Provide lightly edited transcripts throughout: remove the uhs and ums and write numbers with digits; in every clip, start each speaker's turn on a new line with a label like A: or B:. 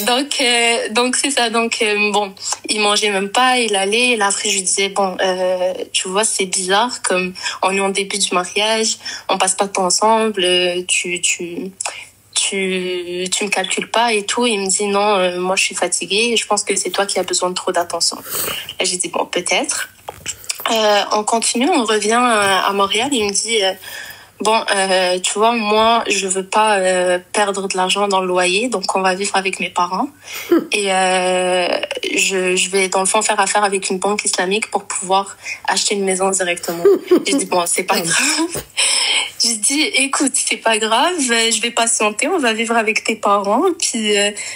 A: Donc c'est ça. Donc bon, il mangeait même pas, il allait. Et là après, je lui disais bon, tu vois, c'est bizarre, comme on est en début du mariage, on passe pas de temps ensemble, tu me calcules pas et tout. Il me dit non, moi je suis fatiguée, je pense que c'est toi qui as besoin de trop d'attention. Là j'ai dit bon, peut-être. On continue, on revient à Montréal. Il me dit bon, tu vois, moi je veux pas perdre de l'argent dans le loyer, donc on va vivre avec mes parents et je vais dans le fond faire affaire avec une banque islamique pour pouvoir acheter une maison directement. J'ai dit bon, c'est pas grave. J'ai dit, écoute, c'est pas grave, je vais patienter, on va vivre avec tes parents, puis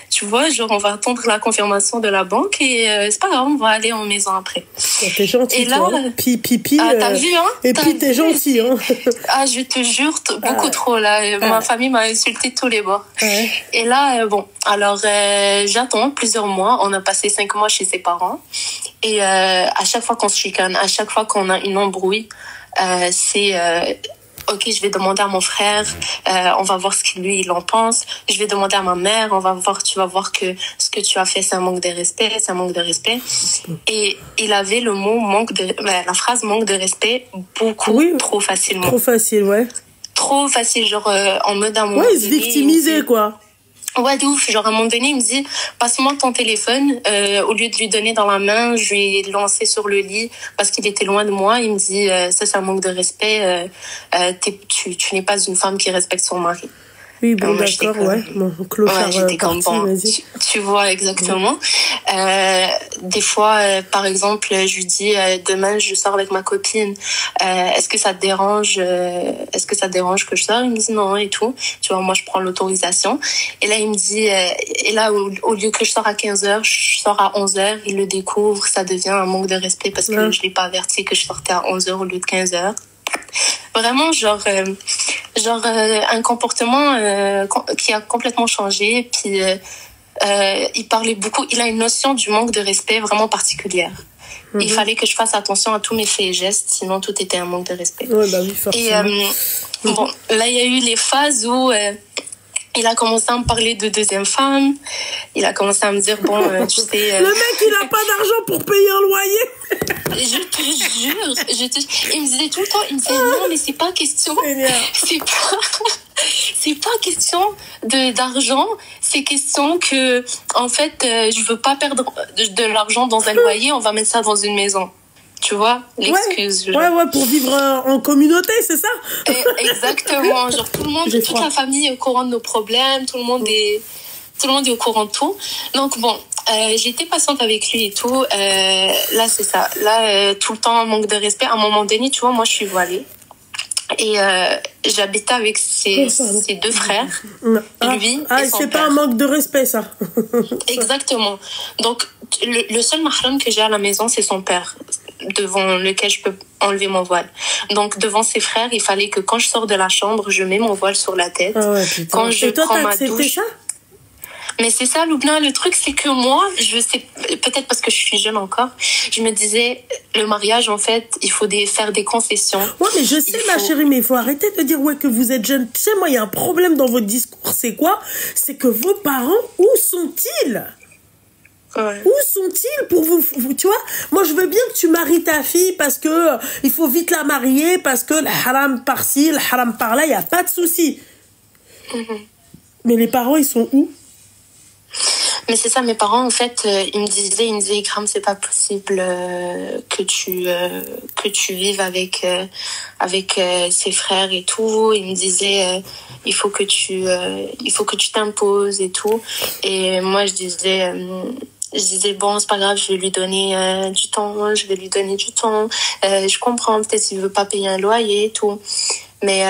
A: tu vois, genre on va attendre la confirmation de la banque et c'est pas grave, on va aller en maison après.
B: T'es gentil,
A: et là,
B: toi.
A: t'as vu, hein?
B: Et puis t'es gentil, hein?
A: Ah, je te jure, beaucoup trop, là. Ma famille m'a insulté de tous les bords.
B: Ouais.
A: Et là, bon, alors j'attends plusieurs mois, on a passé 5 mois chez ses parents, et à chaque fois qu'on se chicane, à chaque fois qu'on a une embrouille, c'est... ok, je vais demander à mon frère, on va voir ce qu'il lui il en pense. Je vais demander à ma mère, on va voir, tu vas voir que ce que tu as fait c'est un manque de respect, c'est un manque de respect. Et il avait le mot la phrase manque de respect beaucoup trop facilement.
B: Trop facile, ouais.
A: Trop facile, genre en mode à un moment
B: ouais, il se victimisait quoi.
A: Ouais, de ouf. Genre, à un moment donné, il me dit, passe-moi ton téléphone. Au lieu de lui donner dans la main, je lui ai lancé sur le lit parce qu'il était loin de moi. Il me dit, ça, c'est un manque de respect. Tu n'es pas une femme qui respecte son mari.
B: Oui, bon, d'accord, ouais. Bon,
A: j'étais comme bon, tu vois exactement. Des fois, par exemple, je lui dis, demain, je sors avec ma copine. Est-ce que ça te dérange que je sors? Il me dit non et tout. Tu vois, moi, je prends l'autorisation. Et là, il me dit, et là, au lieu que je sors à 15h, je sors à 11h. Il le découvre. Ça devient un manque de respect parce que je l'ai pas averti que je sortais à 11h au lieu de 15h. Vraiment, genre un comportement qui a complètement changé. Puis il parlait beaucoup. Il a une notion du manque de respect vraiment particulière. Il fallait que je fasse attention à tous mes faits et gestes, sinon tout était un manque de respect.
B: Ouais, bah oui, forcément.
A: Et bon, là il y a eu les phases où il a commencé à me parler de deuxième femme. Il a commencé à me dire, bon, tu sais...
B: Le mec, il a pas d'argent pour payer un loyer.
A: Je te jure. Il me disait tout le temps, il me disait, non, mais c'est pas question... C'est pas question d'argent. C'est question que, en fait, je veux pas perdre de l'argent dans un loyer. On va mettre ça dans une maison. Tu vois, l'excuse.
B: Ouais, pour vivre en communauté, c'est ça?
A: Exactement. Genre, toute la famille est au courant de nos problèmes, tout le monde est au courant de tout. Donc, bon, j'étais patiente avec lui et tout. Là, c'est ça. Là, tout le temps, manque de respect. À un moment donné, tu vois, moi, je suis voilée. Et j'habitais avec ses 2 frères, lui et son
B: c'est
A: père.
B: pas un manque de respect, ça.
A: Exactement. Donc, le seul mahram que j'ai à la maison, c'est son père, devant lequel je peux enlever mon voile. Donc, devant ses frères, il fallait que quand je sors de la chambre, je mets mon voile sur la tête.
B: Ah ouais, putain.
A: Quand je prends ma douche...
B: ça?
A: Mais c'est ça, Loubna, le truc, c'est que moi, je sais, peut-être parce que je suis jeune encore, je me disais, le mariage, en fait, il faut faire des concessions.
B: Ouais, mais je sais, ma chérie, mais il faut arrêter de dire, que vous êtes jeune. Tu sais, moi, il y a un problème dans votre discours, c'est quoi? C'est que vos parents, où sont-ils?
A: Ouais.
B: Où sont-ils pour vous, tu vois? Moi, je veux bien que tu maries ta fille parce que il faut vite la marier, parce que le haram par-ci, le haram par-là, il n'y a pas de souci. Mais les parents, ils sont où?
A: Mais c'est ça, mes parents, en fait, ils me disaient, Ikram, c'est pas possible que tu vives avec ses frères et tout. Ils me disaient, il faut que tu t'imposes et tout. Et moi, je disais, bon, c'est pas grave, je vais lui donner du temps. Je comprends, peut-être qu'il veut pas payer un loyer et tout. Mais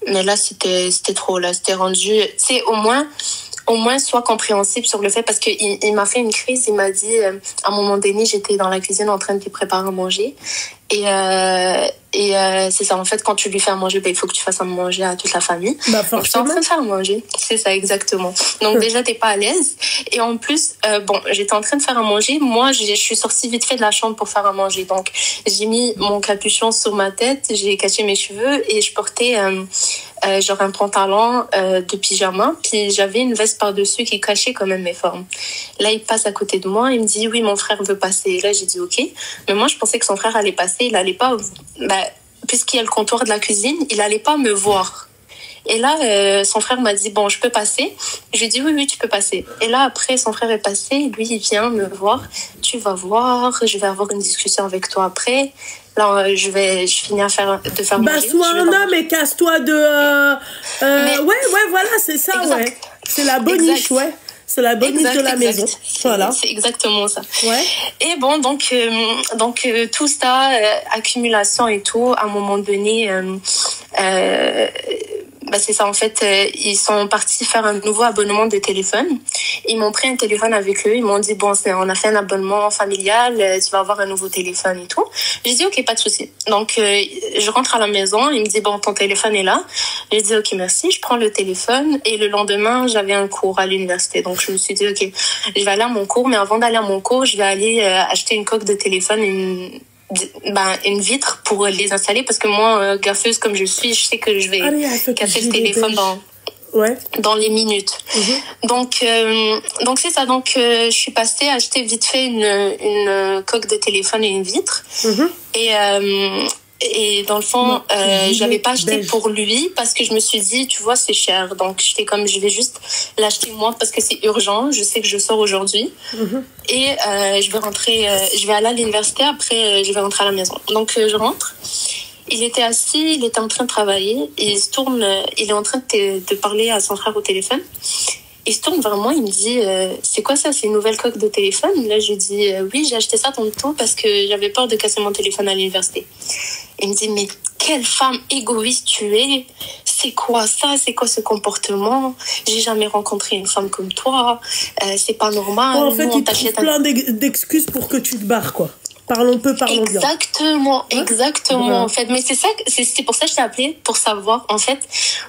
A: là, c'était trop, là, c'était rendu, c'est au moins sois compréhensible sur le fait, parce qu'il m'a fait une crise. Il m'a dit, à un moment donné, j'étais dans la cuisine en train de lui préparer à manger. Et c'est ça, en fait, quand tu lui fais à manger, il faut que tu fasses à manger à toute la famille.
B: Bah,
A: donc, j'étais en train de faire à manger. C'est ça, exactement. Donc, déjà, t'es pas à l'aise. Et en plus, j'étais en train de faire à manger. Moi, je suis sortie vite fait de la chambre pour faire à manger. Donc, j'ai mis mon capuchon sur ma tête, j'ai caché mes cheveux et je portais genre un pantalon de pyjama, puis j'avais une veste par-dessus qui cachait quand même mes formes. Là, il passe à côté de moi, il me dit, oui, mon frère veut passer. Là, j'ai dit, ok. Mais moi, je pensais que son frère allait passer, il allait pas, puisqu'il y a le comptoir de la cuisine, il allait pas me voir. Et là, son frère m'a dit, bon, je peux passer. J'ai dit, oui, tu peux passer. Et là, après, son frère est passé. Lui, il vient me voir. Tu vas voir, je vais avoir une discussion avec toi après. Là, je finis de faire manger.
B: Sois un homme et casse-toi de... Ouais, voilà, c'est ça, exact. Ouais. C'est la boniche, ouais. C'est la boniche de la maison. Voilà.
A: C'est exactement ça.
B: Ouais.
A: Et bon, donc tout ça, accumulation et tout, à un moment donné... c'est ça, en fait, ils sont partis faire un nouveau abonnement de téléphone. Ils m'ont pris un téléphone avec eux. Ils m'ont dit, bon, on a fait un abonnement familial, tu vas avoir un nouveau téléphone et tout. J'ai dit, ok, pas de souci. Donc, je rentre à la maison. Il me dit, bon, ton téléphone est là. J'ai dit, ok, merci. Je prends le téléphone. Et le lendemain, j'avais un cours à l'université. Donc, je me suis dit, ok, je vais aller à mon cours. Mais avant d'aller à mon cours, je vais aller acheter une coque de téléphone, une vitre pour les installer, parce que moi, gaffeuse comme je suis, je sais que je vais casser le téléphone dans les minutes. Donc c'est ça. Donc je suis passée acheter vite fait une coque de téléphone et une vitre. Et dans le fond, j'avais pas acheté pour lui parce que je me suis dit, tu vois, c'est cher. Donc, j'étais comme, je vais juste l'acheter moi parce que c'est urgent. Je sais que je sors aujourd'hui. Et je vais aller à l'université. Après, je vais rentrer à la maison. Donc, je rentre. Il était assis, il était en train de travailler. Il se tourne, il est en train de parler à son frère au téléphone. Il se tourne vers moi, il me dit, c'est quoi ça, c'est une nouvelle coque de téléphone? Là, je lui dis, oui, j'ai acheté ça tantôt parce que j'avais peur de casser mon téléphone à l'université. Il me dit, mais quelle femme égoïste tu es! C'est quoi ça? C'est quoi ce comportement? J'ai jamais rencontré une femme comme toi. C'est pas normal.
B: En fait, il trouve plein d'excuses pour que tu te barres, quoi. Parlons bien.
A: Exactement, en fait. Mais c'est pour ça que je t'ai appelé, pour savoir. En fait,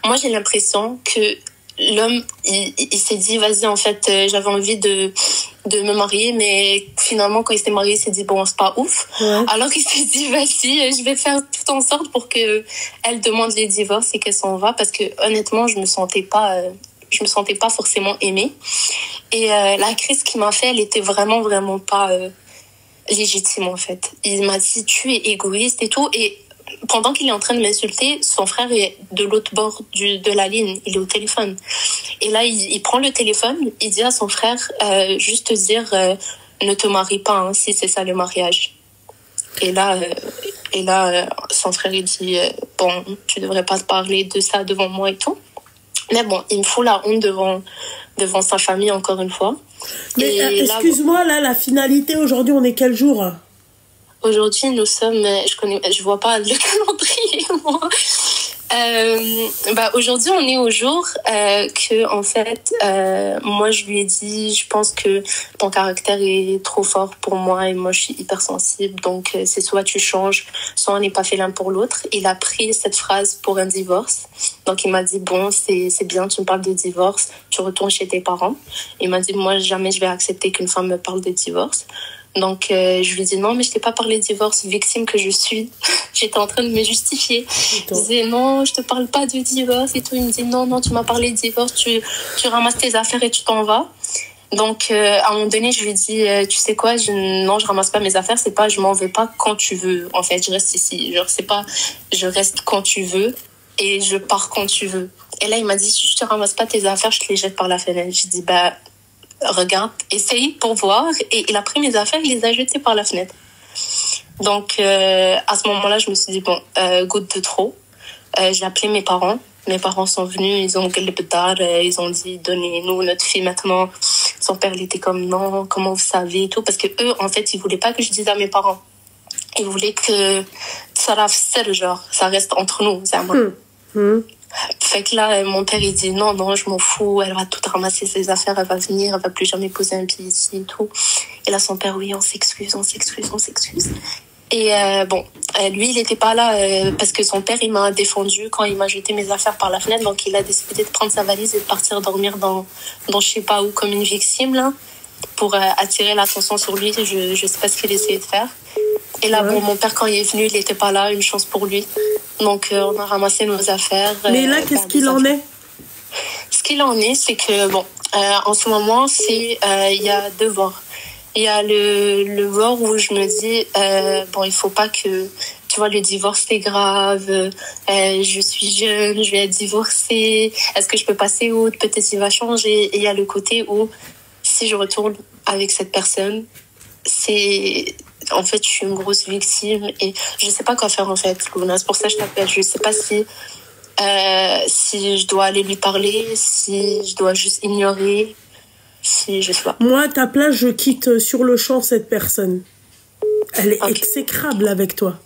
A: moi, j'ai l'impression que l'homme, il s'est dit, vas-y, en fait, j'avais envie de me marier, mais finalement, quand il s'est marié, il s'est dit, bon, c'est pas ouf. Alors qu'il s'est dit, vas-y, je vais faire tout en sorte pour que elle demande les divorces et qu'elle s'en va, parce que honnêtement, je me sentais pas forcément aimée. Et la crise qu'il m'a fait, elle était vraiment pas légitime, en fait. Il m'a dit, tu es égoïste et tout, et pendant qu'il est en train de m'insulter, son frère est de l'autre bord de la ligne, il est au téléphone. Et là, il prend le téléphone, il dit à son frère, juste dire, ne te marie pas, hein, si c'est ça le mariage. Et là, son frère, il dit, bon, tu devrais pas te parler de ça devant moi et tout. Mais bon, il me fout la honte devant sa famille, encore une fois.
B: Mais excuse-moi, là, la finalité, aujourd'hui, on est quel jour ?
A: Aujourd'hui, nous sommes... Je vois pas le calendrier, moi. Aujourd'hui, on est au jour que, en fait, moi, je lui ai dit, je pense que ton caractère est trop fort pour moi et moi, je suis hypersensible. Donc, c'est soit tu changes, soit on n'est pas fait l'un pour l'autre. Il a pris cette phrase pour un divorce. Donc, il m'a dit, bon, c'est bien, tu me parles de divorce, tu retournes chez tes parents. Il m'a dit, moi, jamais je vais accepter qu'une femme me parle de divorce. Donc, je lui dis non, mais je t'ai pas parlé de divorce, victime que je suis. J'étais en train de me justifier. Je disais non, je te parle pas de divorce et tout. Il me dit non, tu m'as parlé de divorce, tu ramasses tes affaires et tu t'en vas. Donc, à un moment donné, je lui dis, tu sais quoi, je ramasse pas mes affaires, c'est pas, je m'en vais pas quand tu veux. En fait, je reste ici. Genre, c'est pas, je reste quand tu veux et je pars quand tu veux. Et là, il m'a dit, si je te ramasse pas tes affaires, je te les jette par la fenêtre. Je dis, regarde, essaye pour voir. Et il a pris mes affaires, il les a jetées par la fenêtre. Donc, à ce moment-là, je me suis dit, bon, goutte de trop. J'ai appelé mes parents. Mes parents sont venus, ils ont ils ont dit, donnez-nous notre fille maintenant. Son père, il était comme, non, comment vous savez et tout. Parce que eux, en fait, ils voulaient pas que je dise à mes parents. Ils voulaient que ça reste entre nous. C'est à moi. Fait que là, mon père, il dit non, je m'en fous, elle va tout ramasser ses affaires, elle va venir, elle va plus jamais poser un pied ici et tout. Et là, son père, oui, on s'excuse. Et lui, il était pas là parce que son père, il m'a défendu quand il m'a jeté mes affaires par la fenêtre. Donc, il a décidé de prendre sa valise et de partir dormir dans je sais pas où, comme une victime, là, pour attirer l'attention sur lui. Je sais pas ce qu'il essayait de faire. Et là, mon père, quand il est venu, il était pas là, une chance pour lui. Donc, on a ramassé nos affaires.
B: Mais là, qu'est-ce qu'il en est?
A: Ce qu'il en est, c'est que, bon, en ce moment, il y a deux bords. Il y a le bord où je me dis, bon, il faut pas que, tu vois, le divorce, c'est grave, je suis jeune, je vais être divorcée, est-ce que je peux passer outre, peut-être il va changer. Et il y a le côté où, si je retourne avec cette personne, en fait, je suis une grosse victime et je sais pas quoi faire, en fait, Luna. C'est pour ça que je t'appelle. Je sais pas si je dois aller lui parler, si je dois juste ignorer, si je sais pas.
B: Moi, à ta place, je quitte sur le champ cette personne. Elle est exécrable avec toi.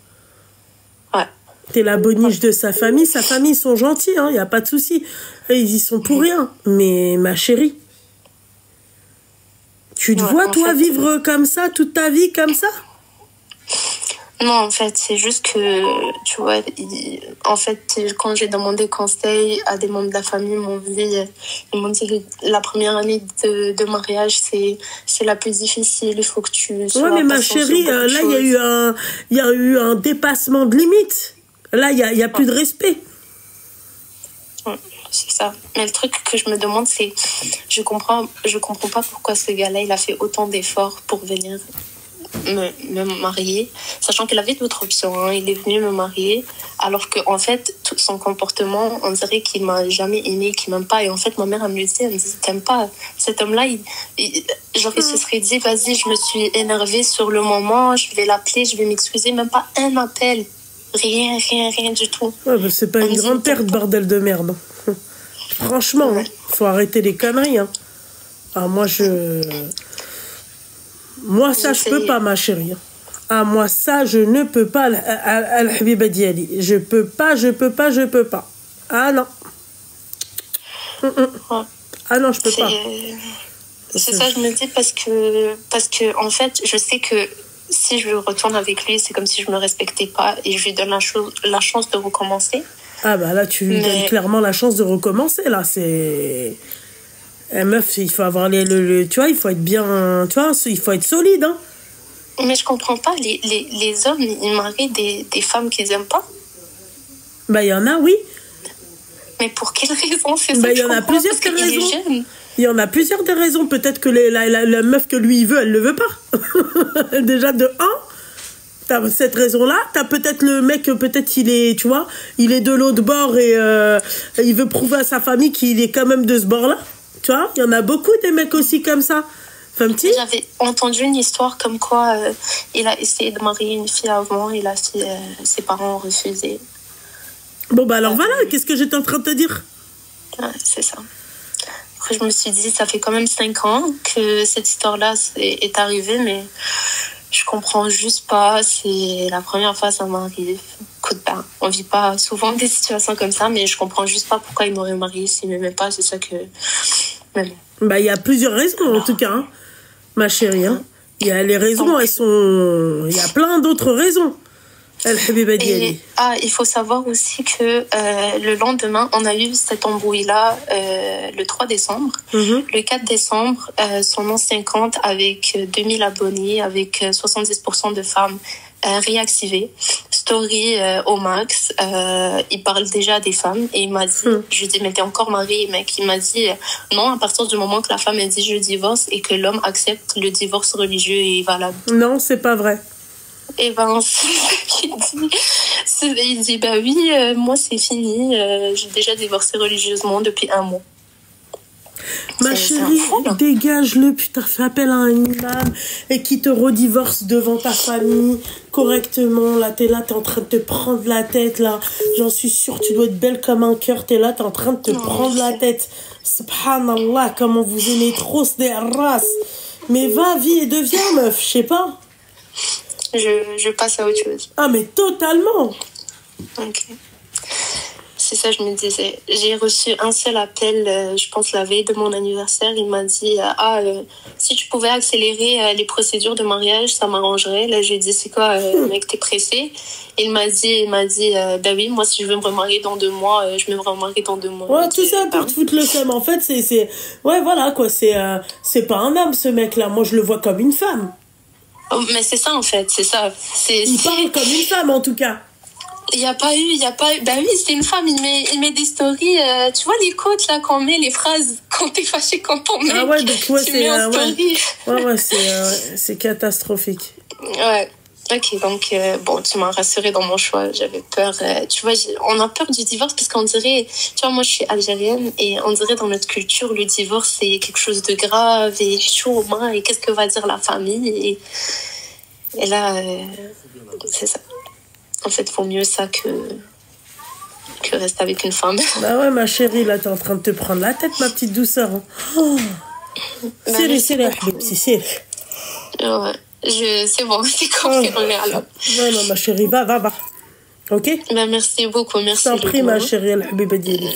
A: Ouais.
B: T'es la boniche de sa famille. Sa famille, ils sont gentils, hein, y a pas de souci. Ils y sont pour rien. Mais ma chérie, tu te vois, toi, vivre comme ça, toute ta vie comme ça?
A: Non, en fait, c'est juste que, tu vois, en fait, quand j'ai demandé conseil à des membres de la famille, ils m'ont dit que la première année de mariage, c'est la plus difficile, il faut que tu sois...
B: Ouais, mais ma chérie, là, il y a eu un dépassement de limite. Là, il y a plus de respect.
A: Ouais, c'est ça. Mais le truc que je me demande, c'est, je comprends pas pourquoi ce gars-là, il a fait autant d'efforts pour venir me marier, sachant qu'il avait d'autres options, hein. Il est venu me marier, alors que en fait, tout son comportement, on dirait qu'il m'a jamais aimé, qu'il m'aime pas. Et en fait, ma mère, elle me dit, t'aimes pas cet homme-là, genre, il se serait dit, vas-y, je me suis énervée sur le moment, je vais l'appeler, je vais m'excuser, même pas un appel. Rien du tout.
B: Ouais, bah, c'est pas une grande perte, bordel de merde. Franchement, ouais. Faut arrêter les conneries, hein. Ah, moi, ça, je peux pas, ma chérie. Ah, moi, ça, je ne peux pas, Al-Habiba Diali. Je peux pas. Ah, non. Ah, non, je peux pas.
A: C'est ça, je me dis, parce que, en fait, je sais que si je retourne avec lui, c'est comme si je me respectais pas et je lui donne la chance de recommencer.
B: Ah, bah là, tu lui donnes clairement la chance de recommencer, là. C'est... meuf, il faut avoir tu vois, il faut être bien, tu vois, il faut être solide, hein.
A: Mais je comprends pas, les hommes, ils marient des femmes qu'ils aiment pas.
B: Bah, il y en a, oui.
A: Mais pour quelle raison? C'est ça,
B: bah, il y en a plusieurs raisons. Il y en a plusieurs des raisons. Peut-être que la meuf que lui il veut, elle le veut pas. Déjà, de un, t'as cette raison-là. T'as peut-être le mec, peut-être il est, tu vois, il est de l'autre bord et il veut prouver à sa famille qu'il est quand même de ce bord-là. Tu vois, il y en a beaucoup des mecs aussi comme ça.
A: J'avais entendu une histoire comme quoi il a essayé de marier une fille avant et ses parents ont refusé.
B: Bon, bah alors voilà, qu'est-ce que j'étais en train de te dire?
A: Ouais, c'est ça. Après, je me suis dit, ça fait quand même 5 ans que cette histoire-là est arrivée, mais je comprends juste pas. C'est la première fois que ça m'arrive. Écoute, ben, on vit pas souvent des situations comme ça, mais je comprends juste pas pourquoi il m'aurait marié s'il m'aimait pas. C'est ça que...
B: Bah, il y a plusieurs raisons, en tout cas, hein, ma chérie. Hein. Il y a les raisons, elles sont... Il y a plein d'autres raisons.
A: Il faut savoir aussi que le lendemain, on a eu cette embrouille-là le 3 décembre. Le 4 décembre, son ancien compte avec 2000 abonnés, avec 70% de femmes réactivées. Story au max. Il parle déjà des femmes et il m'a dit, je lui ai dit, mais t'es encore marié, mec? Il m'a dit, non, à partir du moment que la femme a dit je divorce et que l'homme accepte, le divorce religieux est valable.
B: Non, c'est pas vrai.
A: Et ben, c'est ce qu'il dit. Il dit, bah oui, moi c'est fini, j'ai déjà divorcé religieusement depuis 1 mois.
B: Ma chérie, dégage-le, putain, fais appel à un imam et qui te redivorce devant ta famille correctement. Là, t'es en train de te prendre la tête, là. J'en suis sûre, tu dois être belle comme un cœur. T'es là, t'es en train de te prendre la tête. Subhanallah, comment vous aimez trop, c'est des races. Mais va, vis et deviens, meuf, je sais pas.
A: Je passe à autre chose.
B: Ah, mais totalement.
A: Ok. C'est ça, je me disais. J'ai reçu un seul appel, je pense la veille de mon anniversaire. Il m'a dit, si tu pouvais accélérer les procédures de mariage, ça m'arrangerait. Là, j'ai dit, c'est quoi, mec, t'es pressé? Il m'a dit, bah oui, moi, si je veux me remarier dans 2 mois, je me remarie dans 2 mois.
B: Ouais, tout ça pour te foutre le seum. En fait, ouais, voilà, quoi. C'est pas un homme, ce mec-là. Moi, je le vois comme une femme.
A: Oh, mais c'est ça, en fait, c'est ça.
B: Il parle comme une femme, en tout cas.
A: Il n'y a pas eu, bah oui, c'est une femme, il met des stories, tu vois les quotes là qu'on met, les phrases, quand t'es fâché, quand ton mec,
B: ah ouais, donc ouais,
A: tu mets en story.
B: Ouais, c'est catastrophique.
A: Ouais. Ok, donc bon, tu m'as rassurée dans mon choix. J'avais peur. Tu vois, on a peur du divorce parce qu'on dirait, tu vois, moi je suis algérienne et on dirait dans notre culture le divorce c'est quelque chose de grave et chaud et qu'est-ce que va dire la famille et là c'est ça. En fait, vaut mieux ça que rester avec une femme.
B: Bah ouais, ma chérie, là t'es en train de te prendre la tête, ma petite douceur. Hein. Oh. C'est
A: ouais. C'est bon, c'est confirmé alors.
B: Non, ma chérie, va. Ok?
A: Ben, merci beaucoup, merci.
B: Je t'en prie, ma chérie,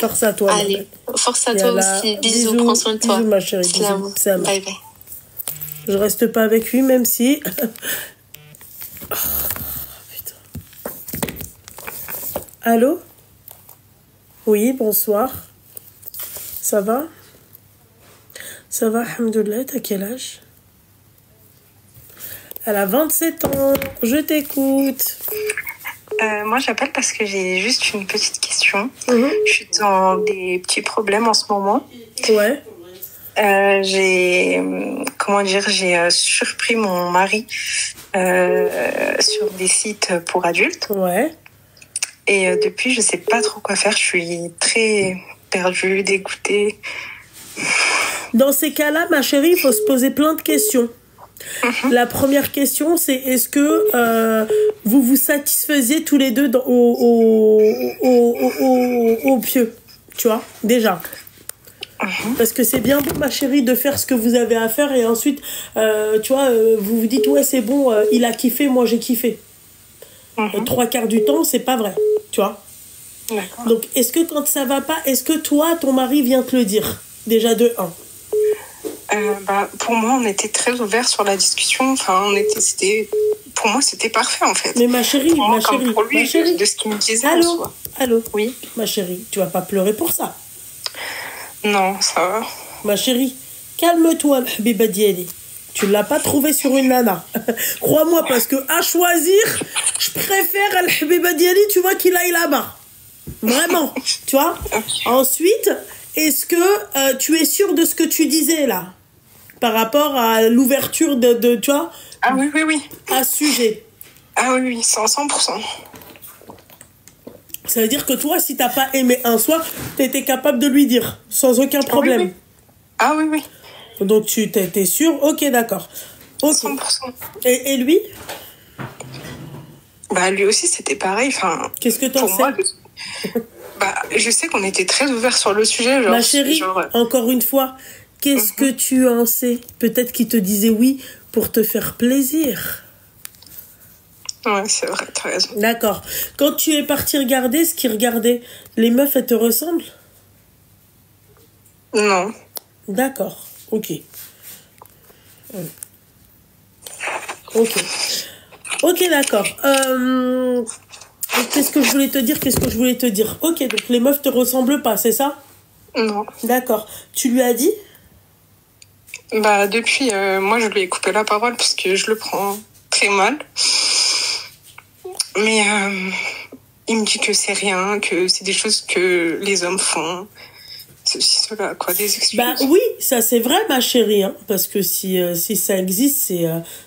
B: force à toi.
A: Allez, force à toi aussi. Bisous, prends soin de toi.
B: Bisous, ma chérie. Bisous.
A: Bye bye.
B: Je reste pas avec lui, même si... Oh, putain. Allô? Oui, bonsoir. Ça va? Ça va, alhamdoulilah, t'as quel âge? Elle a 27 ans. Je t'écoute.
C: Moi, j'appelle parce que j'ai juste une petite question. Je suis dans des petits problèmes en ce moment.
B: Ouais.
C: J'ai surpris mon mari sur des sites pour adultes.
B: Ouais.
C: Et depuis, je sais pas trop quoi faire. Je suis très perdue, dégoûtée.
B: Dans ces cas-là, ma chérie, il faut se poser plein de questions. La première question, c'est est-ce que vous vous satisfaisiez tous les deux au pieu, tu vois, déjà. Parce que c'est bien bon, ma chérie, de faire ce que vous avez à faire et ensuite, tu vois, vous vous dites ouais c'est bon, il a kiffé, moi j'ai kiffé. 3/4 du temps, c'est pas vrai, tu vois.
C: D'accord.
B: Donc, est-ce que quand ça va pas, est-ce que toi, ton mari vient te le dire, déjà de 1?
C: Pour moi, on était très ouverts sur la discussion. Enfin, pour moi, c'était parfait, en fait.
B: Mais ma chérie,
C: pour moi,
B: ma chérie,
C: pour lui,
B: ma chérie.
C: de ce qu'il me disait.
B: Allô.
C: Oui.
B: Ma chérie, tu vas pas pleurer pour ça.
C: Non, ça va.
B: Ma chérie, calme-toi, Habiba Diali. Tu l'as pas trouvé sur une nana. Crois-moi, parce que à choisir, je préfère Habiba Diali, tu vois, qu'il aille là-bas. Vraiment, tu vois. Ensuite, est-ce que tu es sûre de ce que tu disais là? Par rapport à l'ouverture de tu vois?
C: Ah oui.
B: À ce sujet.
C: Ah oui, 100%.
B: Ça veut dire que toi, si t'as pas aimé un soir, t'étais capable de lui dire, sans aucun problème.
C: Oui. Ah oui.
B: Donc tu t'es sûre? Ok, d'accord. Okay.
C: 100%.
B: Et lui?
C: Lui aussi, c'était pareil. Enfin,
B: qu'est-ce que t'en sais?
C: Moi, je sais qu'on était très ouverts sur le sujet.
B: Ma chérie, encore une fois, qu'est-ce que tu en sais? Peut-être qu'il te disait oui pour te faire plaisir.
C: Ouais, c'est vrai, t'as raison.
B: D'accord. Quand tu es parti regarder ce qu'il regardait, les meufs, elles te ressemblent?
C: Non.
B: D'accord. Ok, d'accord. Qu'est-ce que je voulais te dire? Ok, donc les meufs te ressemblent pas, c'est ça?
C: Non.
B: D'accord. Tu lui as dit?
C: Depuis, moi, je lui ai coupé la parole parce que je le prends très mal. Mais il me dit que c'est rien, que c'est des choses que les hommes font. Ceci, cela, quoi, des excuses.
B: Oui, ça c'est vrai, ma chérie, hein, parce que si ça existe,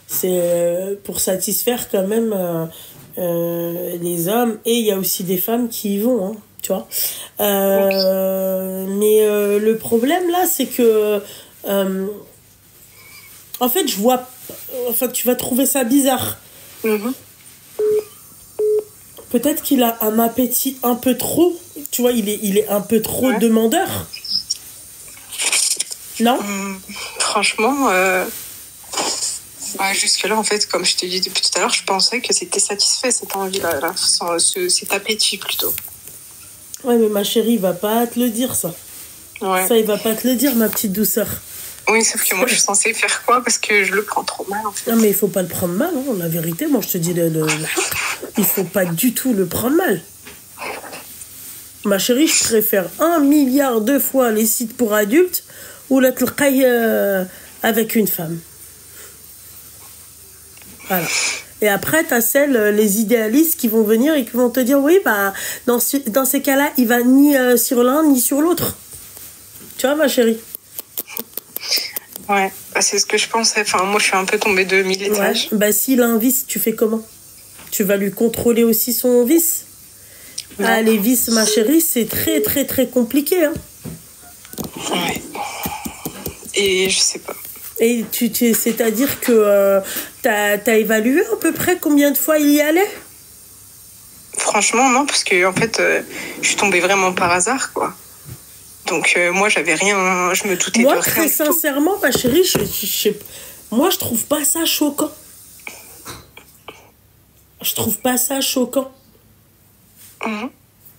B: c'est pour satisfaire quand même les hommes, et il y a aussi des femmes qui y vont, hein, tu vois. Mais le problème là, c'est que en fait, tu vas trouver ça bizarre. Peut-être qu'il a un appétit un peu trop, tu vois, il est un peu trop demandeur. Non?
C: Franchement, jusque-là, en fait, comme je te dis depuis tout à l'heure, je pensais que c'était satisfait, cette envie-là, cet appétit plutôt.
B: Ouais, mais ma chérie, il va pas te le dire, ça.
C: Ouais.
B: Ça, il va pas te le dire, ma petite douceur.
C: Oui, sauf que moi, je suis censée faire quoi? Parce que je le prends trop mal, en fait.
B: Non, mais il faut pas le prendre mal, hein. La vérité, moi, je te dis il faut pas du tout le prendre mal. Ma chérie, je préfère 1 milliard de fois les sites pour adultes ou la tlqaï avec une femme. Voilà. Et après, tu as les idéalistes qui vont venir et qui vont te dire, oui, bah, dans ces cas-là, il va ni sur l'un ni sur l'autre. Tu vois, ma chérie?
C: Ouais, bah, c'est ce que je pensais. Enfin, moi, je suis un peu tombée de 1000 étages.
B: Ouais. Bah, s'il a un vice, tu fais comment? Tu vas lui contrôler aussi son vice?
C: Non.
B: Ah, les vices, ma chérie, c'est très, très, très compliqué. Hein.
C: Ouais. Et je sais pas.
B: Et c'est-à-dire que t'as évalué à peu près combien de fois il y allait?
C: Franchement, non, parce que en fait, je suis tombée vraiment par hasard, quoi. Donc, moi, j'avais rien, je me doutais de rien.
B: Moi, très sincèrement, ma chérie, moi, je trouve pas ça choquant. Je trouve pas ça choquant.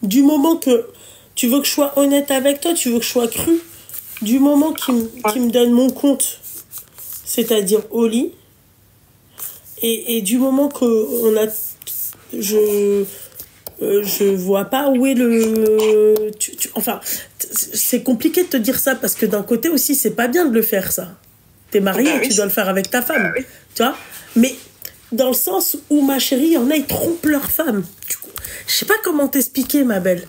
B: Du moment que tu veux que je sois honnête avec toi, tu veux que je sois crue, du moment qu'il me donne mon compte, c'est-à-dire au lit, et du moment que je vois pas où est le... enfin, c'est compliqué de te dire ça, parce que d'un côté aussi, c'est pas bien de le faire, ça. T'es marié, bah oui, tu dois le faire avec ta femme. Bah oui. Tu vois? Mais dans le sens où, ma chérie, il y en a, ils trompent leur femme. Je sais pas comment t'expliquer, ma belle.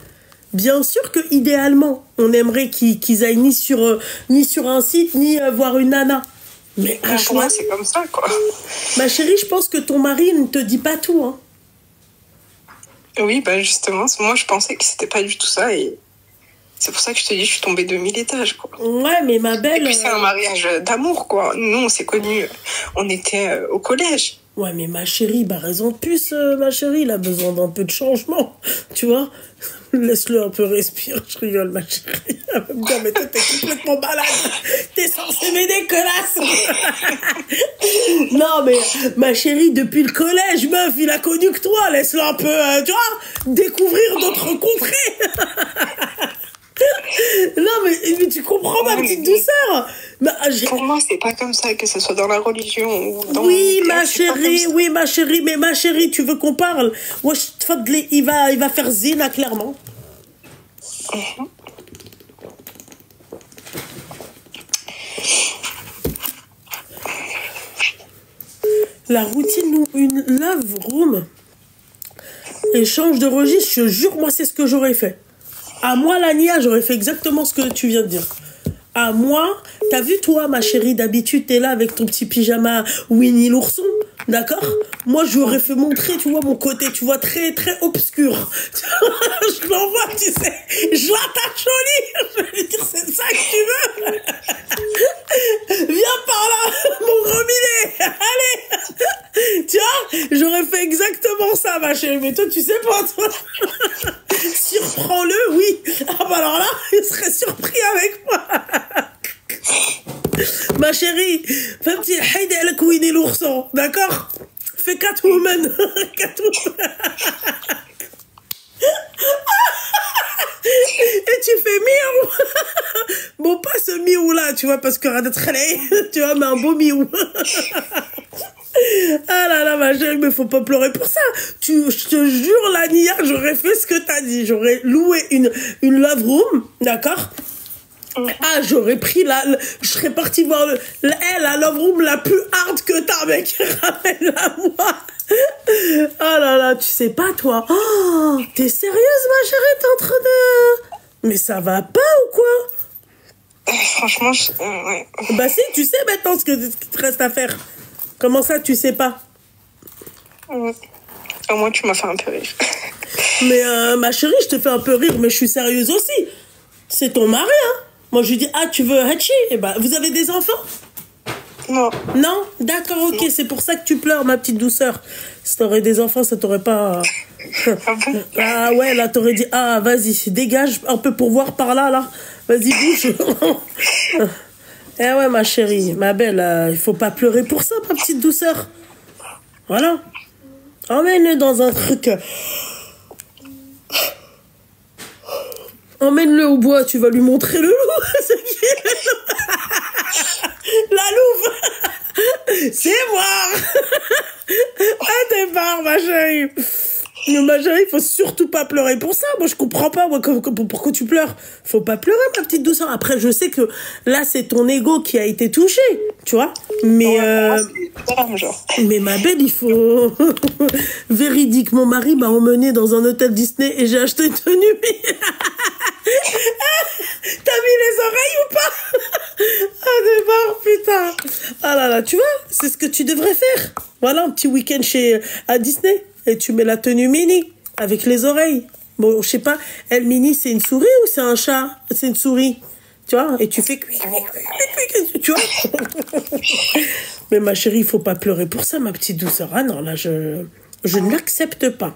B: Bien sûr que idéalement, on aimerait qu'ils aillent ni sur un site, ni voir une nana. Mais
C: pour moi, c'est comme ça, quoi.
B: Ma chérie, je pense que ton mari ne te dit pas tout, hein.
C: Oui, bah justement, moi, je pensais que c'était pas du tout ça, et c'est pour ça que je te dis, je suis tombée de 1000 étages, quoi.
B: Ouais, mais ma belle...
C: Et puis, c'est un mariage d'amour, quoi. Nous, on s'est connus, on était au collège.
B: Ouais, mais ma chérie, bah raison de plus, ma chérie, il a besoin d'un peu de changement, tu vois. Laisse-le un peu respirer, je rigole, ma chérie. Elle va me dire, mais toi, t'es complètement malade. T'es censée m'aider, connasse. Non, mais ma chérie, depuis le collège, meuf, il a connu que toi. Laisse-le un peu, tu vois, découvrir d'autres contrées. Non, mais tu comprends ma petite douceur.
C: Pour moi, c'est pas comme ça, que ce soit dans la religion ou dans...
B: Oui, ma chérie, mais ma chérie, tu veux qu'on parle? Wesh, tfadli, il va faire zina, clairement. La routine ou une love room, échange de registre, je jure, moi, c'est ce que j'aurais fait. À moi, la Nia, j'aurais fait exactement ce que tu viens de dire. À moi, t'as vu, toi, ma chérie, d'habitude, t'es là avec ton petit pyjama Winnie l'ourson, d'accord? Moi, je lui aurais fait montrer, tu vois, mon côté, tu vois, très, très obscur. Je l'envoie, tu sais, je l'attache au lit. Je vais lui dire, c'est ça que tu veux? Viens par là, mon gros minet, allez. Tu vois, j'aurais fait exactement ça, ma chérie, mais toi, tu sais pas, toi. Surprends-le, oui. Ah bah alors là, il serait surpris avec moi. Ma chérie, fais un petit haïd avec Winnie l'ourson, d'accord? Fais Catwoman. Et tu fais miaou. Bon, pas ce miaou là, tu vois, parce que tu vois, mais un beau miaou. Ah là là, ma chérie, mais faut pas pleurer pour ça. Je te jure, la Nia, j'aurais fait ce que t'as dit. J'aurais loué une love room, d'accord? Ah, j'aurais pris je serais partie voir la love room la plus hard que t'as, mec. Ramène-la moi. Ah là là, tu sais pas, toi. Oh, t'es sérieuse, ma chérie? T'es en train de... Mais ça va pas ou quoi?
C: Franchement, ouais.
B: Bah si, tu sais maintenant ce qu'il te reste à faire. Comment ça, tu sais pas?
C: Au moins, tu m'as fait un peu rire.
B: Mais ma chérie, je te fais un peu rire, mais je suis sérieuse aussi. C'est ton mari, hein? Moi, je lui dis, ah, tu veux Hachi? Eh ben, vous avez des enfants?
C: Non.
B: Non? D'accord, ok, non. C'est pour ça que tu pleures, ma petite douceur. Si t'aurais des enfants, ça t'aurait pas...
C: Ah bon?
B: Ah ouais, là, t'aurais dit, ah, vas-y, dégage un peu pour voir par là, là. Vas-y, bouge. Eh ouais, ma chérie, ma belle, il faut pas pleurer pour ça, ma petite douceur. Voilà. Emmène-le dans un truc... Emmène-le au bois, tu vas lui montrer le loup. La louve. C'est moi. Ah, t'es barre, ma chérie. Mais ma chérie, il faut surtout pas pleurer pour ça. Moi, je comprends pas. Moi, pourquoi tu pleures? Faut pas pleurer, ma petite douceur. Après, je sais que là, c'est ton ego qui a été touché, tu vois. Mais, mais ma belle, il faut... Véridique, mon mari m'a emmené dans un hôtel Disney et j'ai acheté une tenue. T'as mis les oreilles ou pas? Ah, débarre, putain. Ah là là, tu vois, c'est ce que tu devrais faire. Voilà, un petit week-end à Disney. Et tu mets la tenue Minnie avec les oreilles. Bon, je sais pas, elle Minnie, c'est une souris ou c'est un chat? C'est une souris. Tu vois? Et tu fais... Tu vois? Mais ma chérie, il faut pas pleurer pour ça, ma petite douceur. Ah non, là, je ne l'accepte pas.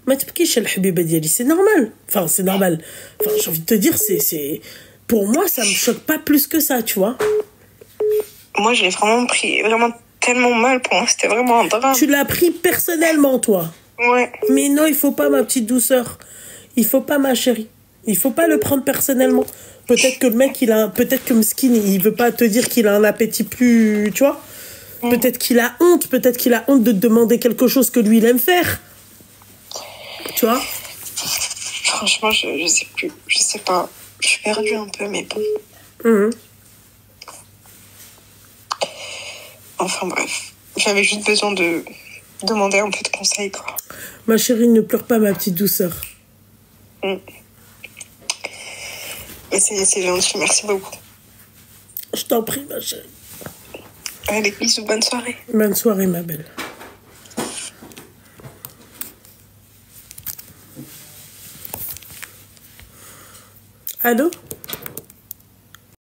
B: C'est normal. Enfin, c'est normal. Enfin, j'ai envie de te dire, c'est... Pour moi, ça me choque pas plus que ça, tu vois.
C: Moi, je l'ai vraiment pris tellement mal. Pour moi, c'était vraiment un drame.
B: Tu l'as pris personnellement, toi.
C: Ouais.
B: Mais non, il faut pas, ma petite douceur. Il faut pas, ma chérie. Il faut pas le prendre personnellement. Peut-être que le mec, peut-être que Mskin, il veut pas te dire qu'il a un appétit plus... Tu vois. Peut-être qu'il a honte. Peut-être qu'il a honte de te demander quelque chose que lui, il aime faire. Tu vois?
C: Franchement, je sais plus. Je sais pas. Je suis perdue un peu, mais bon. Enfin bref. J'avais juste besoin de demander un peu de conseils, quoi.
B: Ma chérie, ne pleure pas, ma petite douceur.
C: C'est gentil, merci beaucoup.
B: Je t'en prie, ma chérie.
C: Allez, bisous, bonne soirée.
B: Bonne soirée, ma belle. Allô?